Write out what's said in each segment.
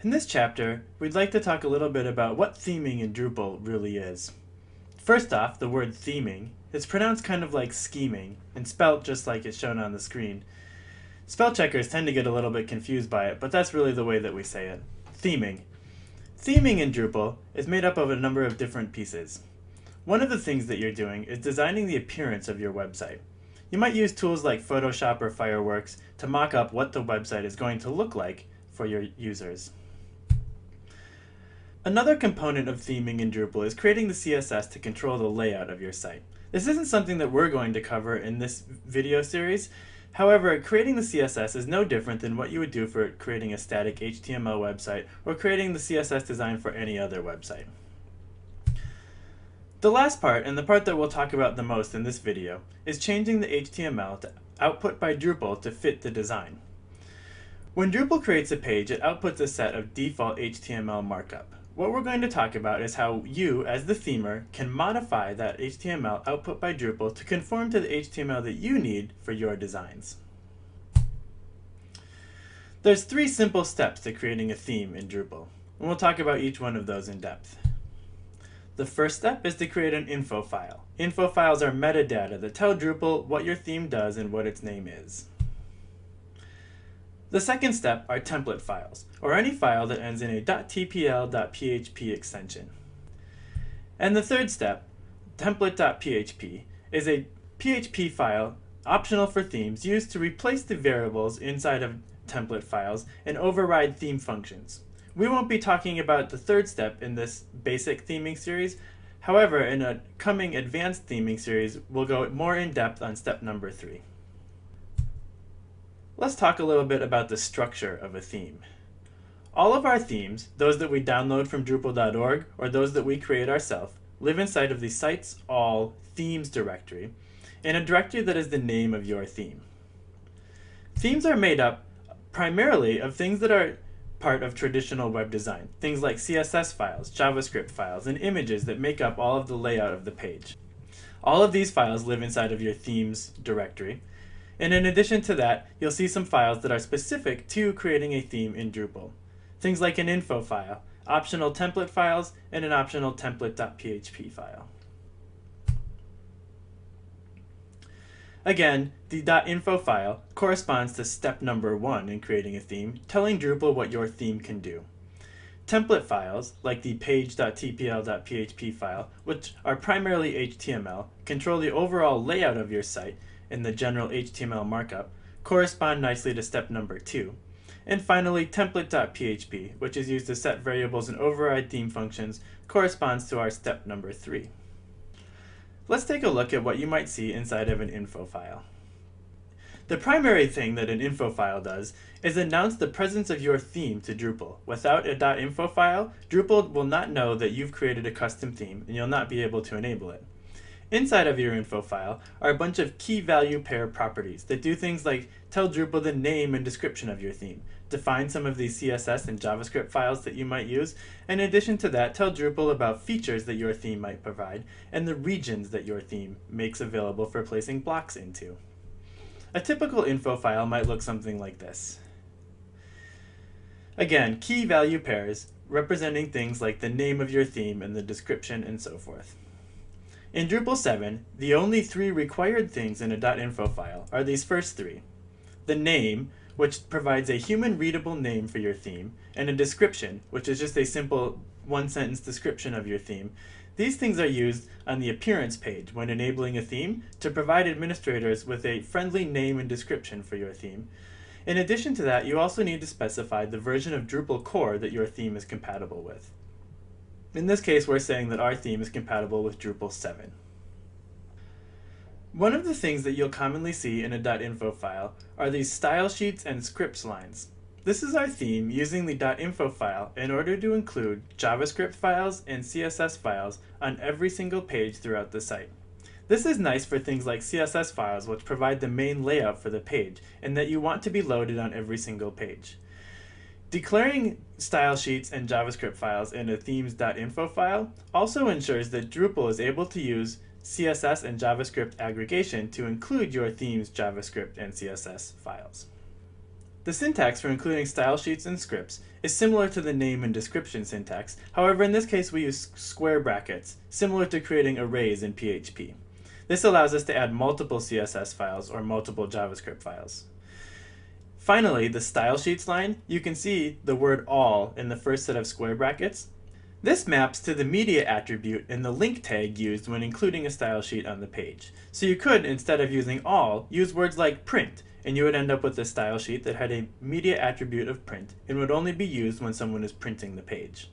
In this chapter, we'd like to talk a little bit about what theming in Drupal really is. First off, the word theming is pronounced kind of like scheming and spelled just like it's shown on the screen. Spell checkers tend to get a little bit confused by it, but that's really the way that we say it. Theming. Theming in Drupal is made up of a number of different pieces. One of the things that you're doing is designing the appearance of your website. You might use tools like Photoshop or Fireworks to mock up what the website is going to look like for your users. Another component of theming in Drupal is creating the CSS to control the layout of your site. This isn't something that we're going to cover in this video series. However, creating the CSS is no different than what you would do for creating a static HTML website or creating the CSS design for any other website. The last part, and the part that we'll talk about the most in this video, is changing the HTML to output by Drupal to fit the design. When Drupal creates a page, it outputs a set of default HTML markup. What we're going to talk about is how you, as the themer, can modify that HTML output by Drupal to conform to the HTML that you need for your designs. There's 3 simple steps to creating a theme in Drupal, and we'll talk about each one of those in depth. The first step is to create an info file. Info files are metadata that tell Drupal what your theme does and what its name is. The second step are template files, or any file that ends in a .tpl.php extension. And the third step, template.php, is a PHP file optional for themes used to replace the variables inside of template files and override theme functions. We won't be talking about the third step in this basic theming series. However, in a coming advanced theming series, we'll go more in depth on step number 3. Let's talk a little bit about the structure of a theme. All of our themes, those that we download from Drupal.org or those that we create ourselves, live inside of the Sites All Themes directory, in a directory that is the name of your theme. Themes are made up primarily of things that are part of traditional web design, things like CSS files, JavaScript files, and images that make up all of the layout of the page. All of these files live inside of your themes directory. And in addition to that, you'll see some files that are specific to creating a theme in Drupal. Things like an info file, optional template files, and an optional template.php file. Again, the .info file corresponds to step number 1 in creating a theme, telling Drupal what your theme can do. Template files, like the page.tpl.php file, which are primarily HTML, control the overall layout of your site in the general HTML markup, correspond nicely to step number 2. And finally, template.php, which is used to set variables and override theme functions, corresponds to our step number 3. Let's take a look at what you might see inside of an info file. The primary thing that an info file does is announce the presence of your theme to Drupal. Without a .info file, Drupal will not know that you've created a custom theme, and you'll not be able to enable it. Inside of your info file are a bunch of key value pair properties that do things like tell Drupal the name and description of your theme, define some of the CSS and JavaScript files that you might use, and in addition to that, tell Drupal about features that your theme might provide and the regions that your theme makes available for placing blocks into. A typical info file might look something like this. Again, key value pairs representing things like the name of your theme and the description and so forth. In Drupal 7, the only 3 required things in a .info file are these first 3. The name, which provides a human-readable name for your theme, and a description, which is just a simple one-sentence description of your theme. These things are used on the appearance page when enabling a theme to provide administrators with a friendly name and description for your theme. In addition to that, you also need to specify the version of Drupal core that your theme is compatible with. In this case, we're saying that our theme is compatible with Drupal 7. One of the things that you'll commonly see in a .info file are these style sheets and scripts lines. This is our theme using the .info file in order to include JavaScript files and CSS files on every single page throughout the site. This is nice for things like CSS files, which provide the main layout for the page and that you want to be loaded on every single page. Declaring style sheets and JavaScript files in a themes.info file also ensures that Drupal is able to use CSS and JavaScript aggregation to include your theme's JavaScript and CSS files. The syntax for including style sheets and scripts is similar to the name and description syntax. However, in this case we use square brackets, similar to creating arrays in PHP. This allows us to add multiple CSS files or multiple JavaScript files. Finally, the style sheets line, you can see the word all in the first set of square brackets. This maps to the media attribute in the link tag used when including a style sheet on the page. So you could, instead of using all, use words like print, and you would end up with a style sheet that had a media attribute of print and would only be used when someone is printing the page.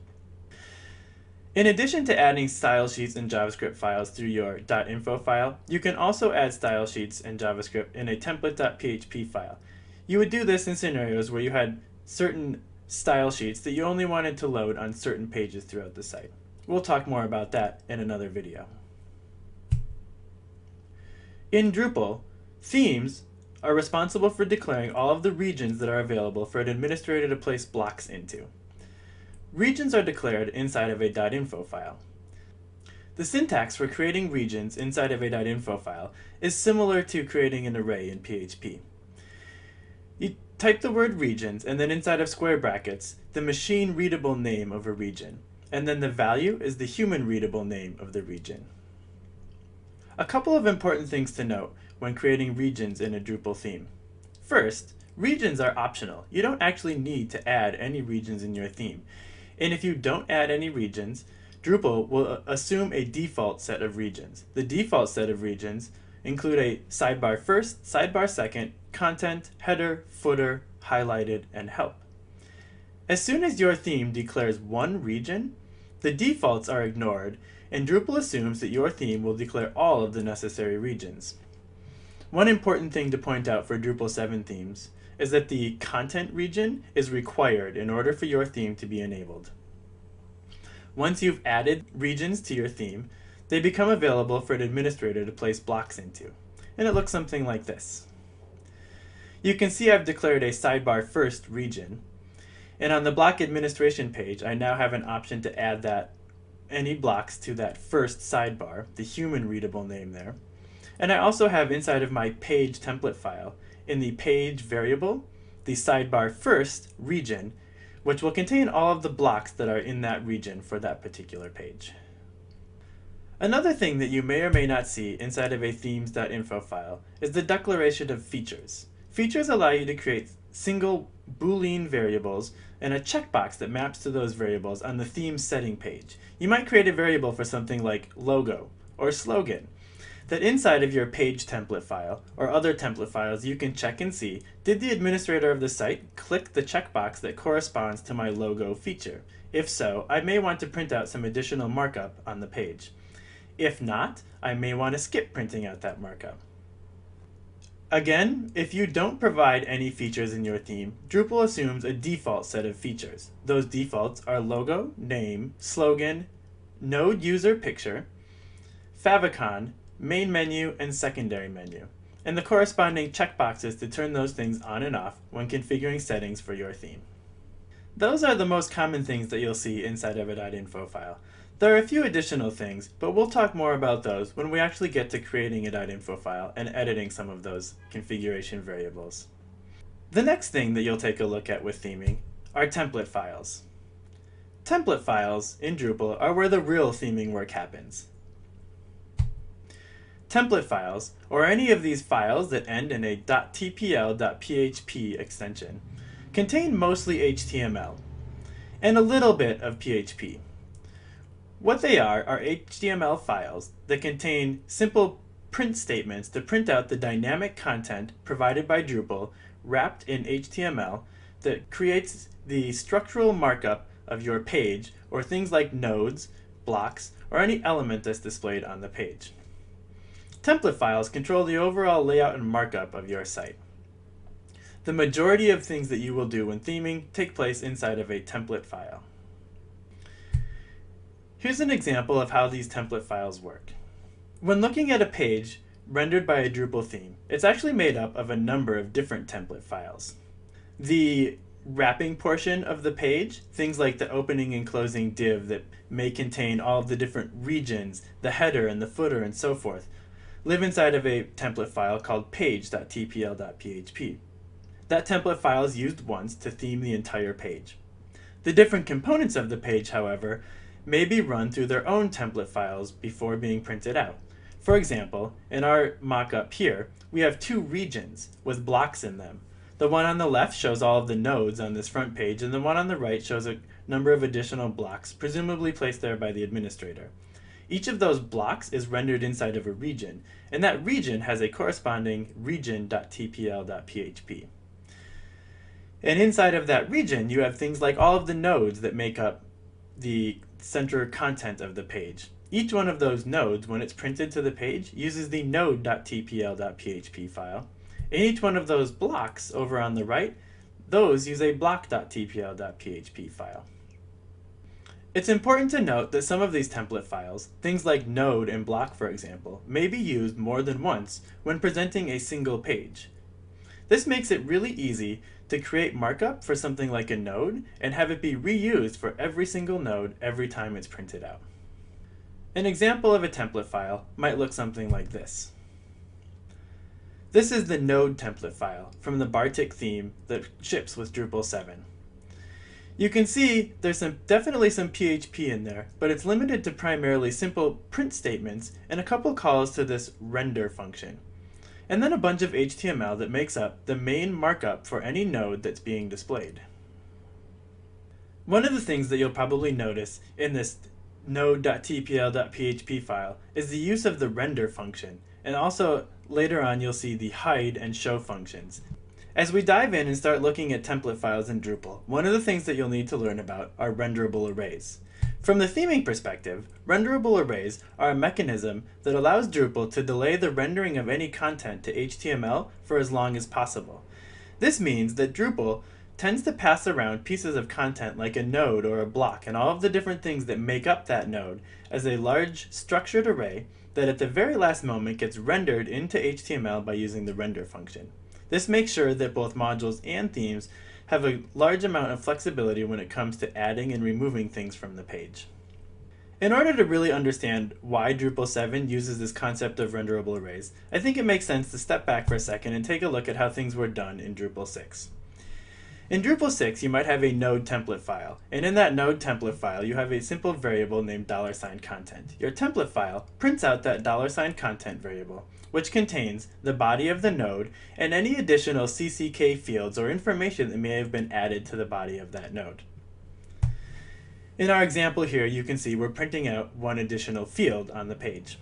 In addition to adding style sheets and JavaScript files through your .info file, you can also add style sheets and JavaScript in a template.php file. You would do this in scenarios where you had certain style sheets that you only wanted to load on certain pages throughout the site. We'll talk more about that in another video. In Drupal, themes are responsible for declaring all of the regions that are available for an administrator to place blocks into. Regions are declared inside of a .info file. The syntax for creating regions inside of a .info file is similar to creating an array in PHP. You type the word regions and then inside of square brackets, the machine readable name of a region, and then the value is the human readable name of the region. A couple of important things to note when creating regions in a Drupal theme. First, regions are optional. You don't actually need to add any regions in your theme. And if you don't add any regions, Drupal will assume a default set of regions. The default set of regions include a sidebar first, sidebar second, content, header, footer, highlighted, and help. As soon as your theme declares one region, the defaults are ignored, and Drupal assumes that your theme will declare all of the necessary regions. One important thing to point out for Drupal 7 themes is that the content region is required in order for your theme to be enabled. Once you've added regions to your theme, they become available for an administrator to place blocks into, and it looks something like this. You can see I've declared a sidebar first region, and on the block administration page I now have an option to add any blocks to that first sidebar, the human readable name there. And I also have inside of my page template file, in the page variable, the sidebar first region, which will contain all of the blocks that are in that region for that particular page. Another thing that you may or may not see inside of a themes.info file is the declaration of features. Features allow you to create single Boolean variables and a checkbox that maps to those variables on the theme setting page. You might create a variable for something like logo or slogan that inside of your page template file or other template files you can check and see, did the administrator of the site click the checkbox that corresponds to my logo feature? If so, I may want to print out some additional markup on the page. If not, I may want to skip printing out that markup. Again, if you don't provide any features in your theme, Drupal assumes a default set of features. Those defaults are logo, name, slogan, node user picture, favicon, main menu, and secondary menu, and the corresponding checkboxes to turn those things on and off when configuring settings for your theme. Those are the most common things that you'll see inside of a .info file. There are a few additional things, but we'll talk more about those when we actually get to creating a .info file and editing some of those configuration variables. The next thing that you'll take a look at with theming are template files. Template files in Drupal are where the real theming work happens. Template files, or any of these files that end in a .tpl.php extension, contain mostly HTML and a little bit of PHP. What they are HTML files that contain simple print statements to print out the dynamic content provided by Drupal wrapped in HTML that creates the structural markup of your page, or things like nodes, blocks, or any element that's displayed on the page. Template files control the overall layout and markup of your site. The majority of things that you will do when theming take place inside of a template file. Here's an example of how these template files work. When looking at a page rendered by a Drupal theme, it's actually made up of a number of different template files. The wrapping portion of the page, things like the opening and closing div that may contain all of the different regions, the header and the footer and so forth, live inside of a template file called page.tpl.php. That template file is used once to theme the entire page. The different components of the page, however, may be run through their own template files before being printed out. For example, in our mock-up here, we have two regions with blocks in them. The one on the left shows all of the nodes on this front page, and the one on the right shows a number of additional blocks, presumably placed there by the administrator. Each of those blocks is rendered inside of a region, and that region has a corresponding region.tpl.php. And inside of that region, you have things like all of the nodes that make up the center content of the page. Each one of those nodes, when it's printed to the page, uses the node.tpl.php file. And each one of those blocks over on the right, those use a block.tpl.php file. It's important to note that some of these template files, things like node and block for example, may be used more than once when presenting a single page. This makes it really easy to create markup for something like a node and have it be reused for every single node every time it's printed out. An example of a template file might look something like this. This is the node template file from the Bartik theme that ships with Drupal 7. You can see there's definitely some PHP in there, but it's limited to primarily simple print statements and a couple calls to this render function. And then a bunch of HTML that makes up the main markup for any node that's being displayed. One of the things that you'll probably notice in this node.tpl.php file is the use of the render function, and also later on you'll see the hide and show functions. As we dive in and start looking at template files in Drupal, one of the things that you'll need to learn about are renderable arrays. From the theming perspective, renderable arrays are a mechanism that allows Drupal to delay the rendering of any content to HTML for as long as possible. This means that Drupal tends to pass around pieces of content like a node or a block and all of the different things that make up that node as a large structured array that at the very last moment gets rendered into HTML by using the render function. This makes sure that both modules and themes have a large amount of flexibility when it comes to adding and removing things from the page. In order to really understand why Drupal 7 uses this concept of renderable arrays, I think it makes sense to step back for a second and take a look at how things were done in Drupal 6. In Drupal 6, you might have a node template file, and in that node template file, you have a simple variable named $content. Your template file prints out that $content variable, which contains the body of the node and any additional CCK fields or information that may have been added to the body of that node. In our example here, you can see we're printing out one additional field on the page.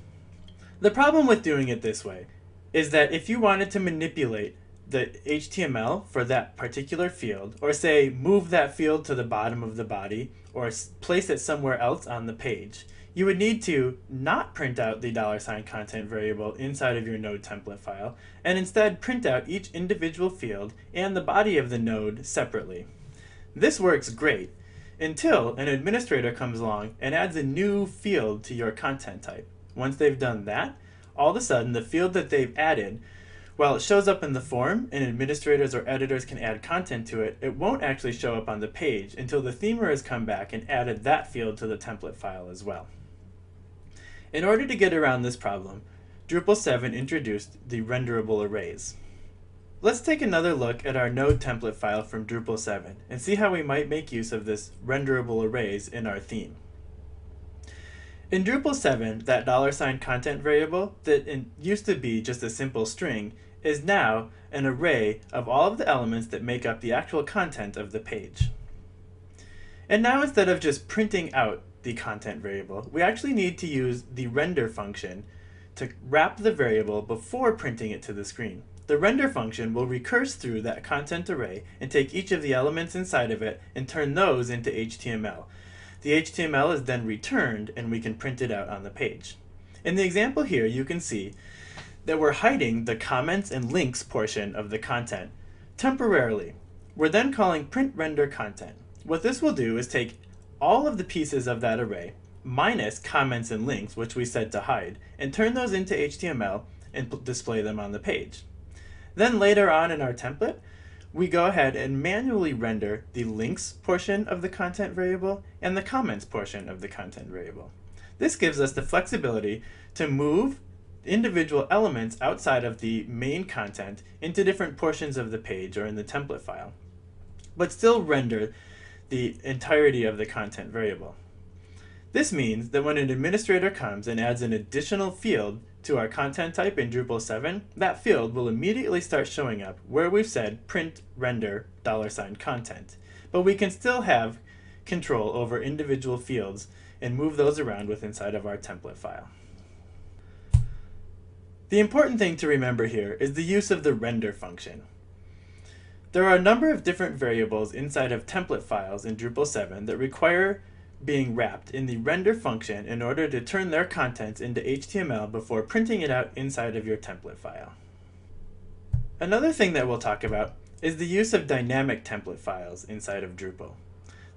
The problem with doing it this way is that if you wanted to manipulate the HTML for that particular field, or say move that field to the bottom of the body, or place it somewhere else on the page, you would need to not print out the $content variable inside of your node template file, and instead print out each individual field and the body of the node separately. This works great until an administrator comes along and adds a new field to your content type. Once they've done that, all of a sudden the field that they've added, while it shows up in the form and administrators or editors can add content to it, it won't actually show up on the page until the themer has come back and added that field to the template file as well. In order to get around this problem, Drupal 7 introduced the renderable arrays. Let's take another look at our node template file from Drupal 7 and see how we might make use of this renderable arrays in our theme. In Drupal 7, that $content variable that used to be just a simple string is now an array of all of the elements that make up the actual content of the page. And now instead of just printing out the content variable, we actually need to use the render function to wrap the variable before printing it to the screen. The render function will recurse through that content array and take each of the elements inside of it and turn those into HTML. The HTML is then returned and we can print it out on the page. In the example here, you can see that we're hiding the comments and links portion of the content temporarily. We're then calling print render content. What this will do is take all of the pieces of that array, minus comments and links, which we said to hide, and turn those into HTML and display them on the page. Then later on in our template, we go ahead and manually render the links portion of the content variable and the comments portion of the content variable. This gives us the flexibility to move individual elements outside of the main content into different portions of the page or in the template file, but still render the entirety of the content variable. This means that when an administrator comes and adds an additional field to our content type in Drupal 7, that field will immediately start showing up where we've said print render $content. But we can still have control over individual fields and move those around with inside of our template file. The important thing to remember here is the use of the render function. There are a number of different variables inside of template files in Drupal 7 that require being wrapped in the render function in order to turn their contents into HTML before printing it out inside of your template file. Another thing that we'll talk about is the use of dynamic template files inside of Drupal.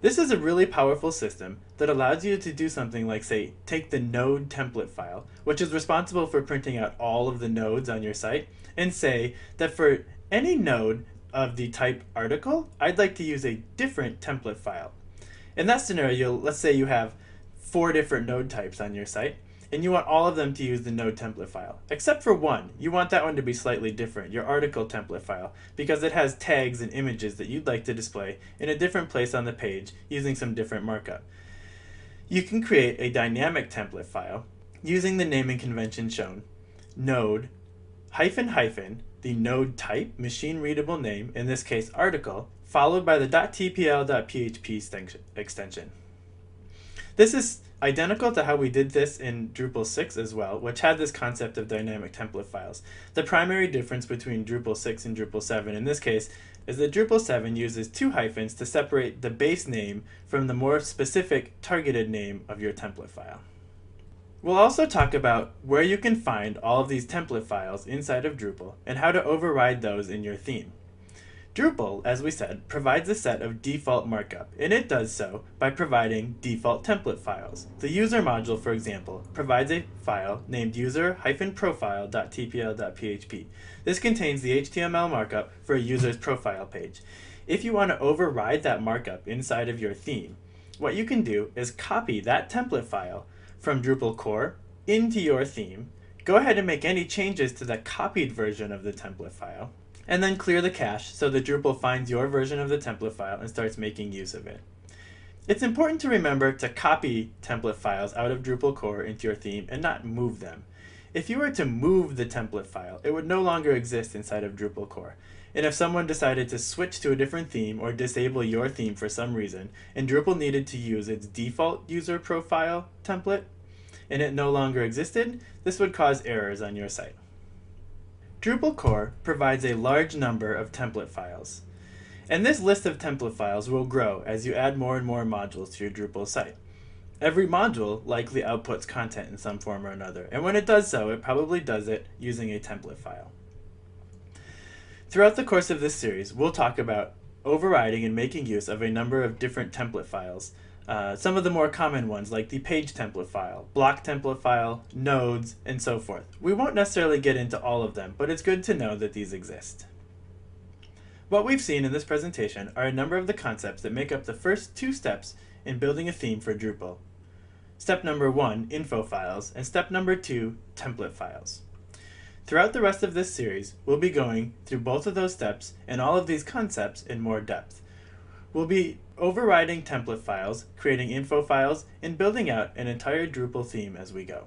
This is a really powerful system that allows you to do something like, say, take the node template file, which is responsible for printing out all of the nodes on your site, and say that for any node of the type article, I'd like to use a different template file. In that scenario, let's say you have 4 different node types on your site, and you want all of them to use the node template file, except for one. You want that one to be slightly different, your article template file, because it has tags and images that you'd like to display in a different place on the page using some different markup. You can create a dynamic template file using the naming convention shown, node --, the node type, machine readable name, in this case article, followed by the .tpl.php extension. This is identical to how we did this in Drupal 6 as well, which had this concept of dynamic template files. The primary difference between Drupal 6 and Drupal 7 in this case is that Drupal 7 uses 2 hyphens to separate the base name from the more specific targeted name of your template file. We'll also talk about where you can find all of these template files inside of Drupal and how to override those in your theme. Drupal, as we said, provides a set of default markup, and it does so by providing default template files. The user module, for example, provides a file named user-profile.tpl.php. This contains the HTML markup for a user's profile page. If you want to override that markup inside of your theme, what you can do is copy that template file from Drupal core into your theme, go ahead and make any changes to the copied version of the template file, and then clear the cache so that Drupal finds your version of the template file and starts making use of it. It's important to remember to copy template files out of Drupal core into your theme and not move them. If you were to move the template file, it would no longer exist inside of Drupal core. And if someone decided to switch to a different theme or disable your theme for some reason, and Drupal needed to use its default user profile template, and it no longer existed, this would cause errors on your site. Drupal core provides a large number of template files, and this list of template files will grow as you add more and more modules to your Drupal site. Every module likely outputs content in some form or another, and when it does so, it probably does it using a template file. Throughout the course of this series, we'll talk about overriding and making use of a number of different template files. Some of the more common ones like the page template file, block template file, nodes, and so forth. We won't necessarily get into all of them, but it's good to know that these exist. What we've seen in this presentation are a number of the concepts that make up the first 2 steps in building a theme for Drupal. Step number 1, info files, and step number 2, template files. Throughout the rest of this series, we'll be going through both of those steps and all of these concepts in more depth. We'll be overriding template files, creating info files, and building out an entire Drupal theme as we go.